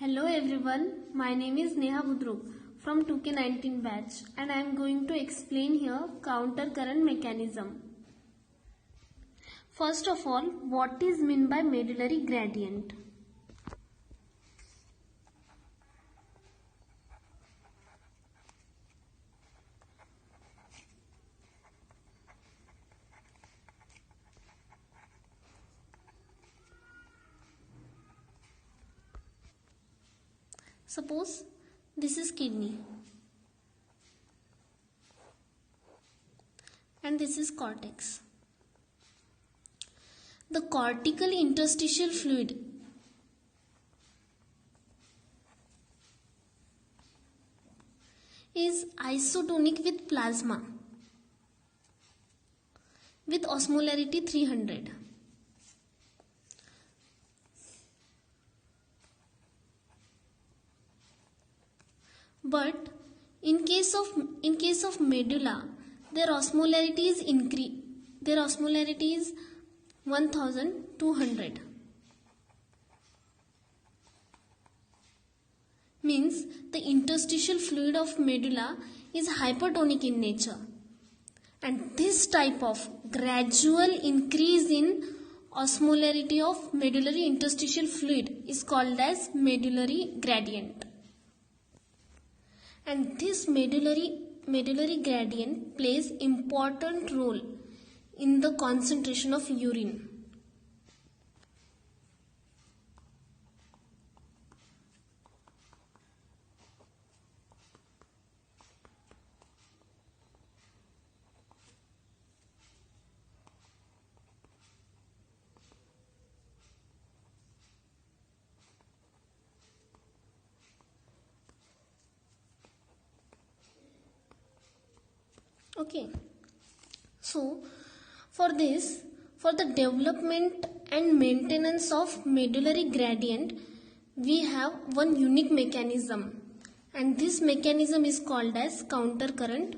Hello everyone, my name is Neha Budruk from 2K19 batch and I am going to explain here counter current mechanism. First of all, what is meant by medullary gradient? Suppose this is kidney and this is cortex. The cortical interstitial fluid is isotonic with plasma with osmolarity 300. But in case of medulla, their osmolarity is 1200. Means the interstitial fluid of medulla is hypertonic in nature. And this type of gradual increase in osmolarity of medullary interstitial fluid is called as medullary gradient. And this medullary gradient plays important role in the concentration of urine. Okay, so for the development and maintenance of medullary gradient, we have one unique mechanism, and this mechanism is called as counter current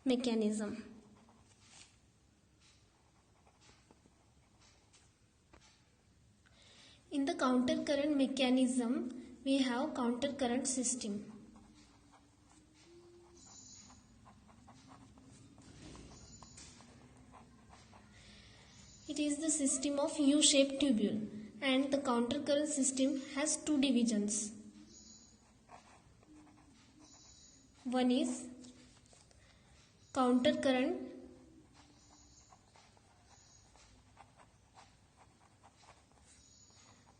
mechanism. In the counter current mechanism, we have counter current system. It is the system of U-shaped tubule, and the counter current system has two divisions. One is counter current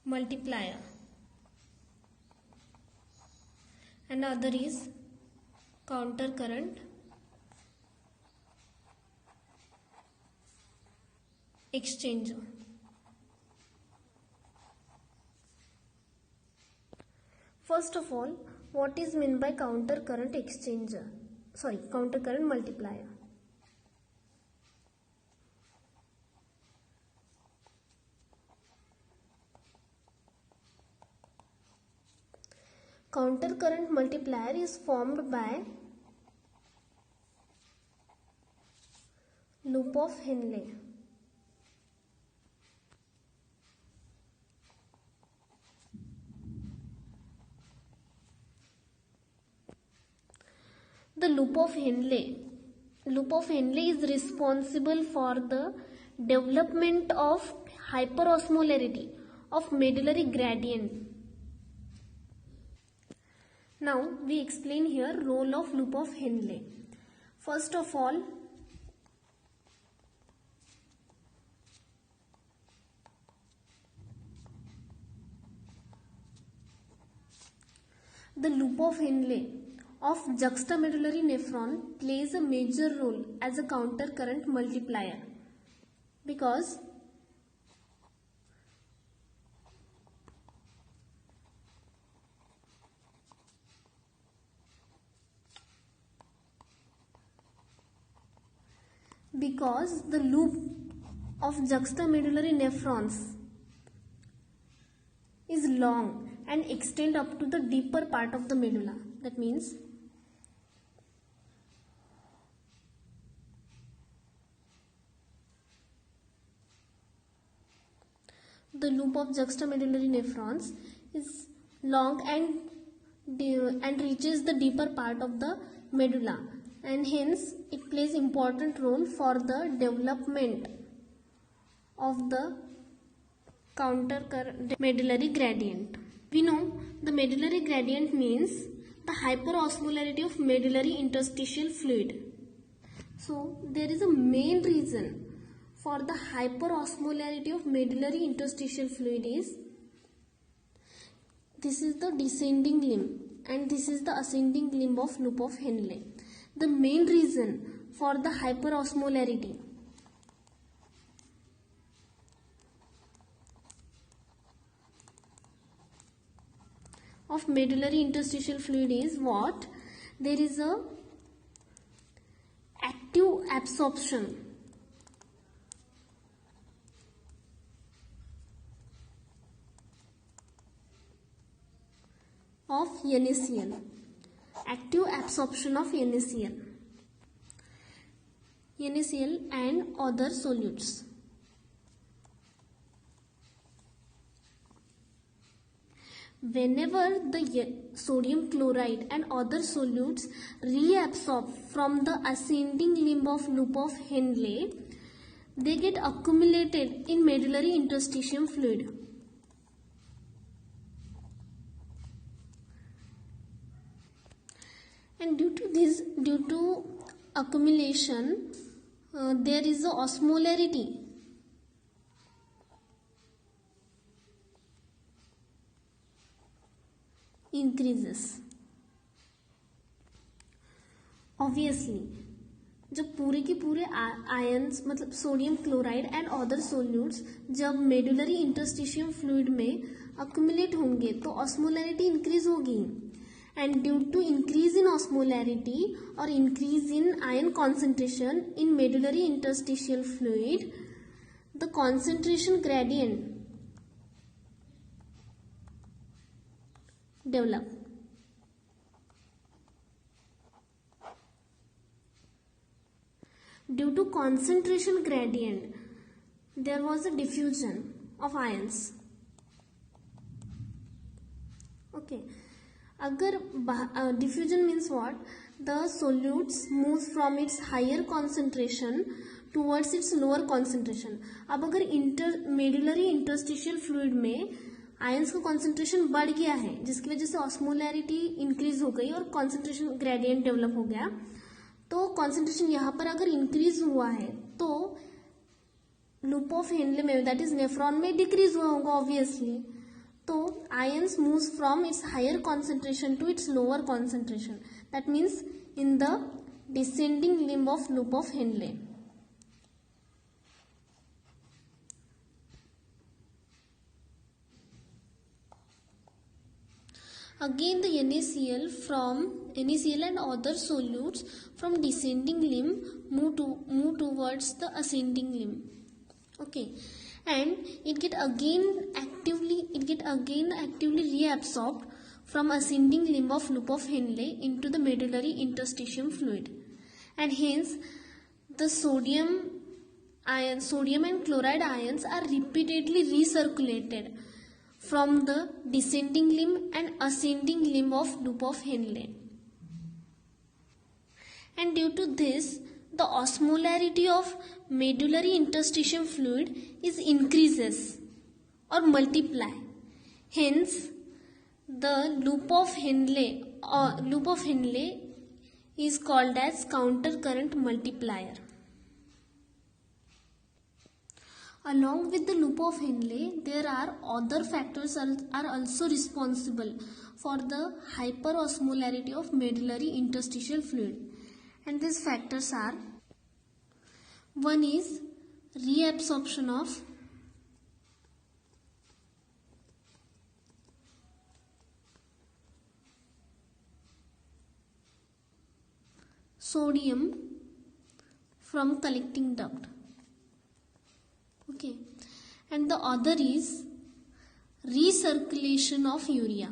multiplier and other is counter current exchanger. First of all, what is meant by counter current counter current multiplier? Counter current multiplier is formed by loop of Henle. The loop of Henle is responsible for the development of hyperosmolarity of medullary gradient. Now we explain here role of loop of Henle. First of all, the loop of Henle of juxtamedullary nephron plays a major role as a counter current multiplier because the loop of juxtamedullary nephrons is long and extend up to the deeper part of the medulla. That means the loop of juxtamedullary nephrons is long and reaches the deeper part of the medulla, and hence it plays important role for the development of the counter medullary gradient. We know the medullary gradient means the hyperosmolarity of medullary interstitial fluid. So there is a main reason for the hyperosmolarity of medullary interstitial fluid is this is the descending limb and this is the ascending limb of loop of Henle. The main reason for the hyperosmolarity of medullary interstitial fluid is what? There is a active absorption of NaCl. Active absorption of NaCl and other solutes. Whenever the sodium chloride and other solutes reabsorb from the ascending limb of loop of Henle, they get accumulated in medullary interstitium fluid. And due to accumulation, there is a osmolarity increases. Obviously, जब पूरे के पूरे ions मतलब sodium chloride and other solutes जब medullary interstitium fluid में accumulate होंगे तो osmolarity increase होगी, and due to increase in osmolarity और increase in ion concentration in medullary interstitial fluid the concentration gradient develop. Due to concentration gradient, there was a diffusion of ions. Okay. अगर diffusion means what? The solutes moves from its higher concentration towards its lower concentration. अब अगर medullary interstitial fluid में ions का concentration बढ़ गया है जिसकी वजह से ऑस्मोलैरिटी इंक्रीज हो गई और कॉन्सेंट्रेशन ग्रेडियंट डेवलप हो गया, तो कॉन्सेंट्रेशन यहाँ पर अगर इंक्रीज हुआ है तो लूप ऑफ हेनले में दैट इज नेफ्रॉन में डिक्रीज हुआ होगा ऑब्वियसली. तो ions moves from its higher concentration to its lower concentration, that means in the descending limb of loop of Henle. Again, the NaCl and other solutes from descending limb move towards the ascending limb. Okay, and it get again actively reabsorbed from ascending limb of loop of Henle into the medullary interstitium fluid, and hence the sodium and chloride ions are repeatedly recirculated from the descending limb and ascending limb of loop of Henle. And due to this, the osmolarity of medullary interstitium fluid is increases or multiply. Hence, the loop of Henle is called as counter current multiplier. Along with the loop of Henle, there are other factors are also responsible for the hyperosmolarity of medullary interstitial fluid, and these factors are: one is reabsorption of sodium from collecting duct. Okay, and the other is recirculation of urea.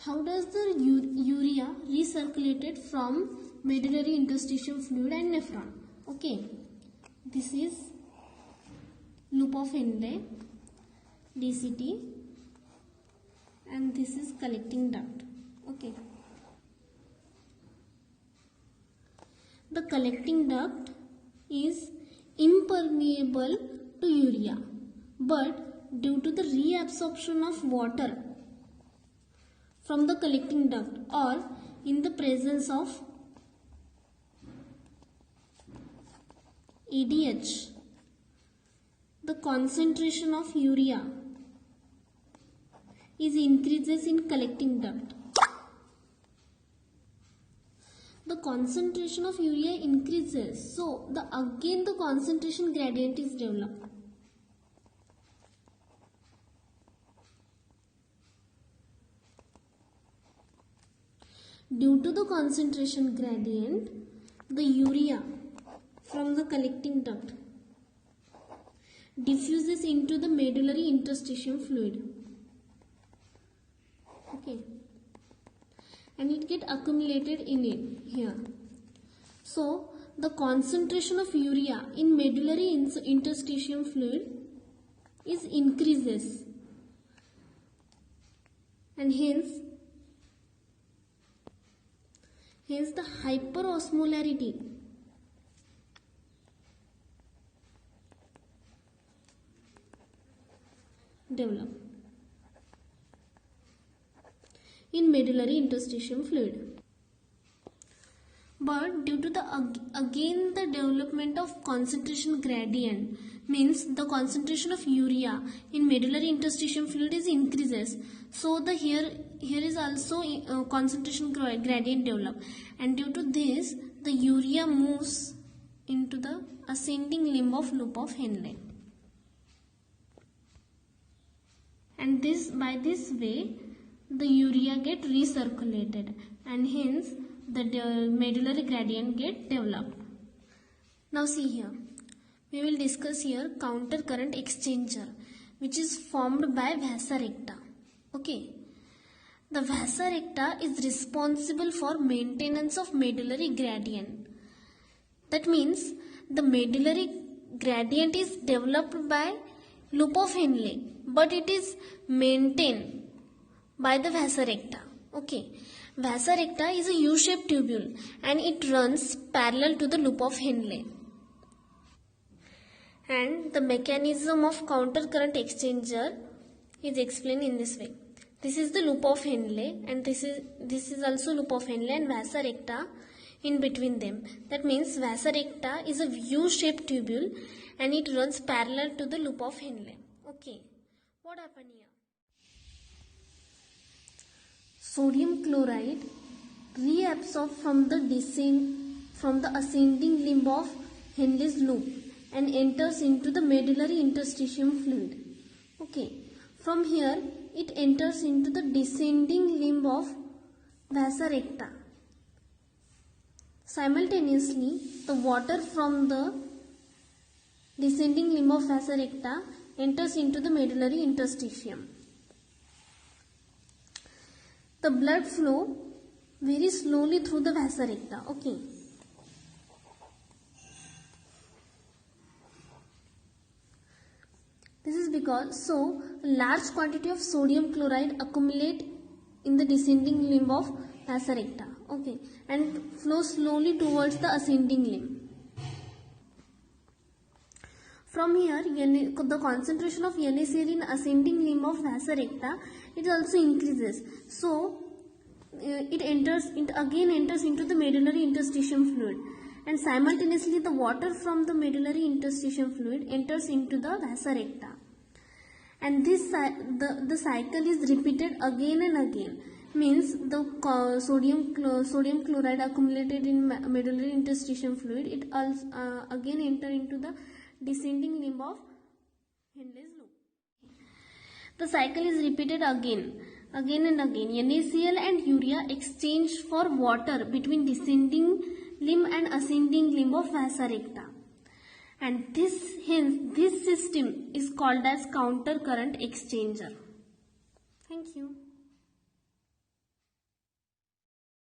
How does the urea recirculated from medullary interstitial fluid and nephron? Okay, this is loop of Henle, DCT, and this is collecting duct. Okay, the collecting duct is impermeable to urea, but due to the reabsorption of water from the collecting duct or in the presence of ADH, the concentration of urea is increases in collecting duct. The concentration of urea increases, so again the concentration gradient is developed. Due to the concentration gradient, the urea from the collecting duct diffuses into the medullary interstitial fluid. Okay, and it get accumulated in it here. So the concentration of urea in medullary interstitial fluid is increases, and hence the hyperosmolarity develop in medullary interstitial fluid. But due to again the development of concentration gradient, means the concentration of urea in medullary interstitial fluid is increases, so here is also concentration gradient develop, and due to this the urea moves into the ascending limb of loop of Henle, and by this way the urea get recirculated, and hence the medullary gradient get developed. Now see here, we will discuss here counter current exchanger, which is formed by vasa recta. Okay, the vasa recta is responsible for maintenance of medullary gradient. That means the medullary gradient is developed by loop of Henle, but it is maintained by the vasa recta. Okay, vasa recta is a U-shaped tubule and it runs parallel to the loop of Henle. And the mechanism of counter current exchanger is explained in this way. This is the loop of Henle, and this is also loop of Henle and vasa recta in between them. That means vasa recta is a U-shaped tubule and it runs parallel to the loop of Henle. Okay, what happened here? Sodium chloride reabsorbed from the ascending limb of Henle's loop and enters into the medullary interstitial fluid. Okay, from here it enters into the descending limb of vasa recta. Simultaneously, the water from the descending limb of vasa recta enters into the medullary interstitium. The blood flow very slowly through the vasa recta. Okay. This is because large quantity of sodium chloride accumulate in the descending limb of vasa recta. Okay, and flow slowly towards the ascending limb. From here, the concentration of NaCl in ascending limb of vasa recta, it also increases. So it again enters into the medullary interstitial fluid, and simultaneously the water from the medullary interstitial fluid enters into the vasa recta, and the cycle is repeated again and again. Means the sodium chloride accumulated in medullary interstitial fluid, it also again enter into the descending limb of Henle's loop. The cycle is repeated again and again. NaCl and urea exchange for water between descending limb and ascending limb of vasa recta, and hence this system is called as counter current exchanger. Thank you.